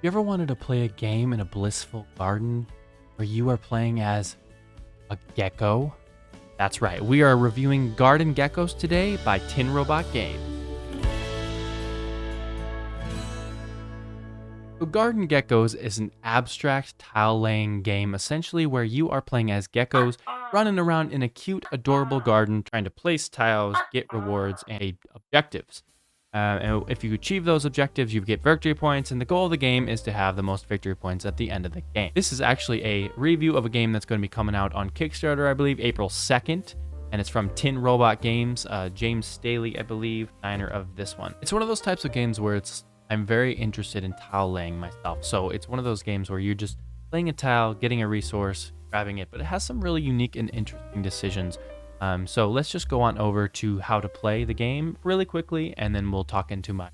You ever wanted to play a game in a blissful garden where you are playing as a gecko? That's right, we are reviewing Garden Geckos today by Tin Robot Games. So Garden Geckos is an abstract tile-laying game essentially where you are playing as geckos running around in a cute, adorable garden trying to place tiles, get rewards, and objectives. And if you achieve those objectives, you get victory points, and the goal of the game is to have the most victory points at the end of the game. This is actually a review of a game that's going to be coming out on Kickstarter, I believe, April 2nd, and it's from Tin Robot Games, James Staley, I believe, designer of this one. It's one of those types of games where I'm very interested in tile laying myself, so it's one of those games where you're just playing a tile, getting a resource, grabbing it, but it has some really unique and interesting decisions. So let's just go on over to how to play the game really quickly, and then we'll talk into my...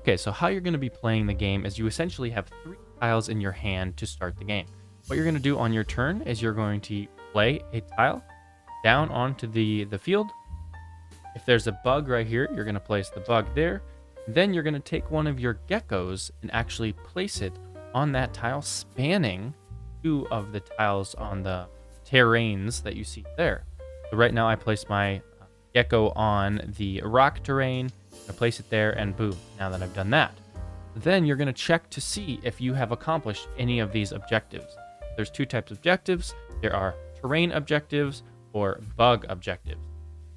Okay, so how you're going to be playing the game is you essentially have 3 tiles in your hand to start the game. What you're going to do on your turn is you're going to play a tile down onto the field. If there's a bug right here, you're going to place the bug there. Then you're going to take one of your geckos and actually place it on that tile, spanning 2 of the tiles on the terrains that you see there. So right now I placed my gecko on the rock terrain. I place it there, and boom, now that I've done that. Then you're going to check to see if you have accomplished any of these objectives. There's 2 types of objectives. There are terrain objectives or bug objectives.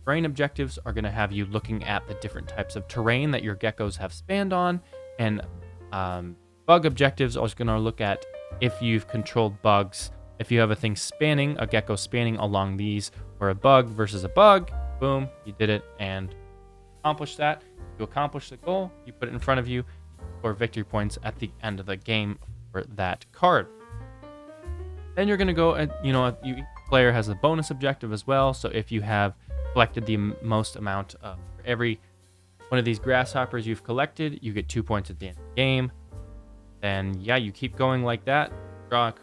Terrain objectives are going to have you looking at the different types of terrain that your geckos have spanned on, and bug objectives are going to look at if you've controlled bugs. If you have a thing spanning, a gecko spanning along these, or a bug versus a bug, boom, you did it and accomplished that. You accomplish the goal, you put it in front of you, for victory points at the end of the game for that card. Then you're going to go and, each player has a bonus objective as well. So if you have collected the most amount of every one of these grasshoppers you've collected, you get 2 points at the end of the game. Then, you keep going like that. Draw a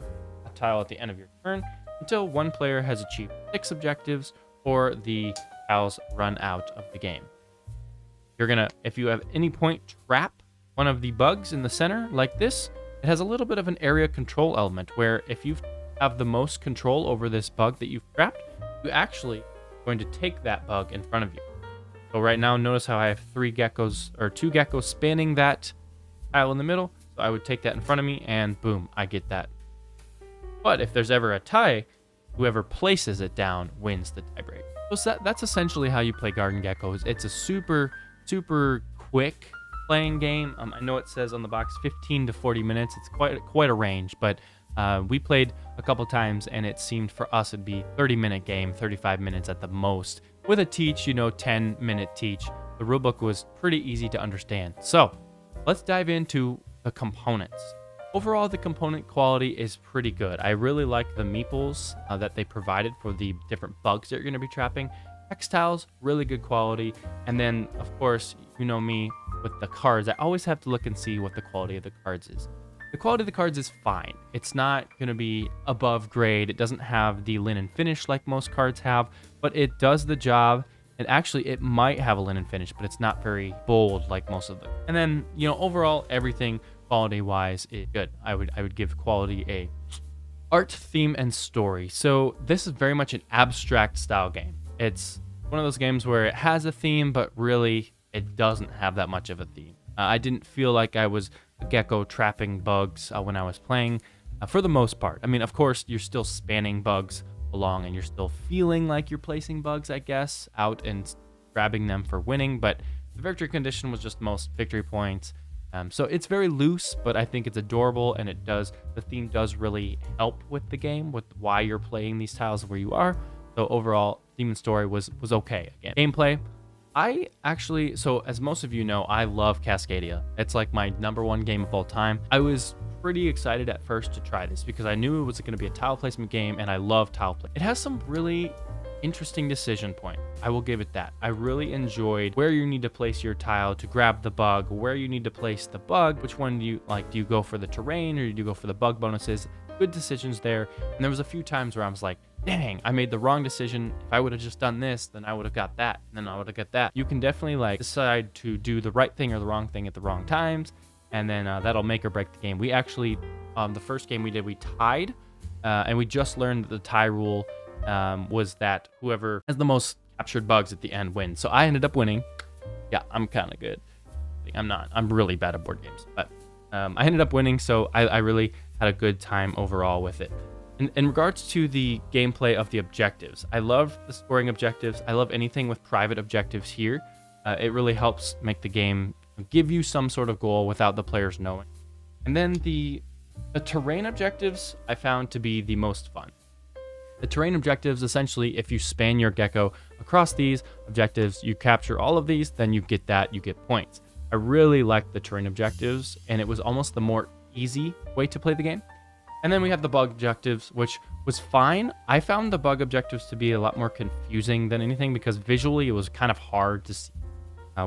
tile at the end of your turn until one player has achieved 6 objectives or the tiles run out of the game. You're gonna, if you have any point, trap one of the bugs in the center like this. It has a little bit of an area control element where if you have the most control over this bug that you've trapped, you actually going to take that bug in front of you. So right now, notice how I have 2 geckos spanning that tile in the middle. So I would take that in front of me, and boom, I get that. But if there's ever a tie, whoever places it down wins the tiebreak. So that's essentially how you play Garden Geckos. It's a super quick playing game. I know it says on the box 15 to 40 minutes. It's quite a range, but we played a couple times, and it seemed for us it'd be 30-minute game, 35 minutes at the most. With a teach, 10-minute teach. The rulebook was pretty easy to understand. So let's dive into the components. Overall, the component quality is pretty good. I really like the meeples that they provided for the different bugs that you're going to be trapping. Textiles, really good quality. And then, of course, you know me with the cards. I always have to look and see what the quality of the cards is. The quality of the cards is fine. It's not going to be above grade. It doesn't have the linen finish like most cards have, but it does the job. And actually, it might have a linen finish, but it's not very bold like most of them. And then, overall, everything quality-wise is good. I would give quality a art, theme, and story. So this is very much an abstract style game. It's one of those games where it has a theme, but really it doesn't have that much of a theme. I didn't feel like I was a gecko trapping bugs when I was playing, for the most part. I mean, of course, you're still spanning bugs along, and you're still feeling like you're placing bugs, I guess, out and grabbing them for winning, but the victory condition was just most victory points. So it's very loose, but I think it's adorable, and the theme does really help with the game, with why you're playing these tiles where you are. So overall, theme and story was okay. Again, gameplay, so as most of you know, I love Cascadia. It's like my #1 game of all time. I was pretty excited at first to try this because I knew it was going to be a tile placement game, and I love tile play. It has some really interesting decision point. I will give it that. I really enjoyed where you need to place your tile to grab the bug, where you need to place the bug, which one do you like? Do you go for the terrain or do you go for the bug bonuses? Good decisions there. And there was a few times where I was like, dang, I made the wrong decision. If I would have just done this, then I would have got that, and then I would have got that. You can definitely decide to do the right thing or the wrong thing at the wrong times. and then that'll make or break the game. We actually, the first game we did, we tied, and we just learned that the tie rule was that whoever has the most captured bugs at the end wins. So I ended up winning. Yeah, I'm kind of good. I'm not. I'm really bad at board games, but I ended up winning, so I really had a good time overall with it. In regards to the gameplay of the objectives, I love the scoring objectives. I love anything with private objectives here. It really helps make the game give you some sort of goal without the players knowing. And then the terrain objectives I found to be the most fun. The terrain objectives, essentially, if you span your gecko across these objectives, you capture all of these, then you get points. I really liked the terrain objectives, and it was almost the more easy way to play the game. And then we have the bug objectives, which was fine. I found the bug objectives to be a lot more confusing than anything because visually it was kind of hard to see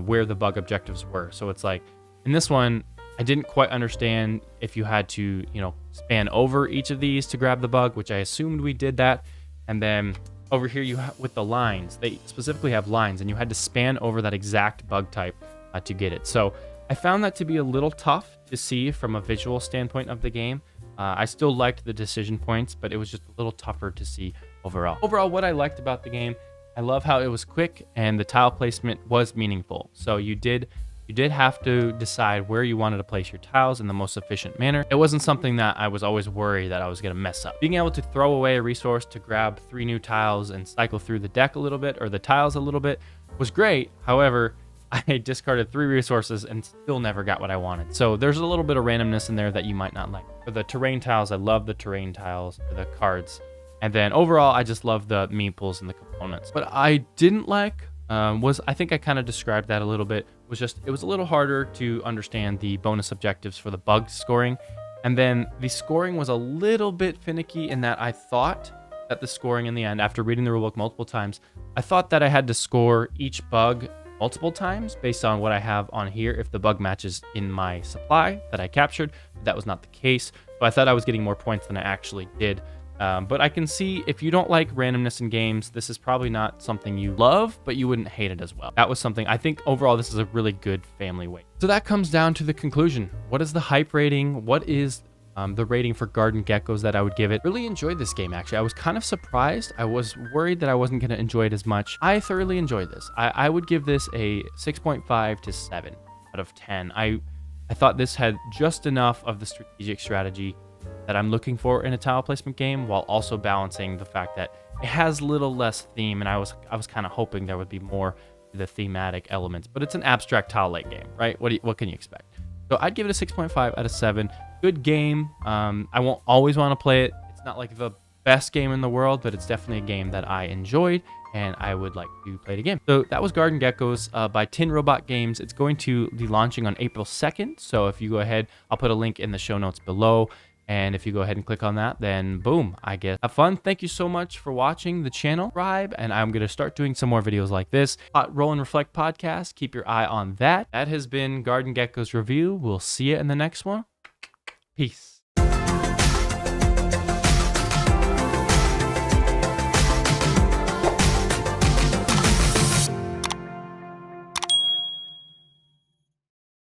where the bug objectives were. So it's like, in this one, I didn't quite understand if you had to, span over each of these to grab the bug, which I assumed we did that. And then over here, with the lines, they specifically have lines, and you had to span over that exact bug type to get it. So I found that to be a little tough to see from a visual standpoint of the game. I still liked the decision points, but it was just a little tougher to see overall. Overall, what I liked about the game, I love how it was quick and the tile placement was meaningful. So you did have to decide where you wanted to place your tiles in the most efficient manner. It wasn't something that I was always worried that I was going to mess up. Being able to throw away a resource to grab 3 new tiles and cycle through the deck a little bit, or the tiles a little bit, was great. However, I discarded 3 resources and still never got what I wanted. So there's a little bit of randomness in there that you might not like. For the terrain tiles, I love the terrain tiles, the cards. And then overall, I just love the meeples and the components. What I didn't like was, I think I kind of described that a little bit, it was a little harder to understand the bonus objectives for the bug scoring. And then the scoring was a little bit finicky in that I thought that the scoring in the end, after reading the rulebook multiple times, I thought that I had to score each bug multiple times based on what I have on here if the bug matches in my supply that I captured. That was not the case, so I thought I was getting more points than I actually did. But I can see if you don't like randomness in games, this is probably not something you love, but you wouldn't hate it as well. That was something, I think overall this is a really good family weight. So that comes down to the conclusion. What is the hype rating? What is the rating for Garden Geckos that I would give it? Really enjoyed this game, actually. I was kind of surprised. I was worried that I wasn't going to enjoy it as much. I thoroughly enjoyed this. I would give this a 6.5 to 7 out of 10. I thought this had just enough of the strategic strategy that I'm looking for in a tile placement game, while also balancing the fact that it has a little less theme, and I was kind of hoping there would be more to the thematic elements. But it's an abstract tile lake game, right? What can you expect? So I'd give it a 6.5 out of 7. Good game. I won't always want to play it. It's not like the best game in the world, but it's definitely a game that I enjoyed and I would like to play it again. So that was Garden Geckos by Tin Robot Games. It's going to be launching on April 2nd. So if you go ahead, I'll put a link in the show notes below. And if you go ahead and click on that, then boom, I guess. Have fun. Thank you so much for watching the channel. Subscribe, and I'm going to start doing some more videos like this. Roll and Reflect podcast. Keep your eye on that. That has been Garden Geckos Review. We'll see you in the next one. Peace.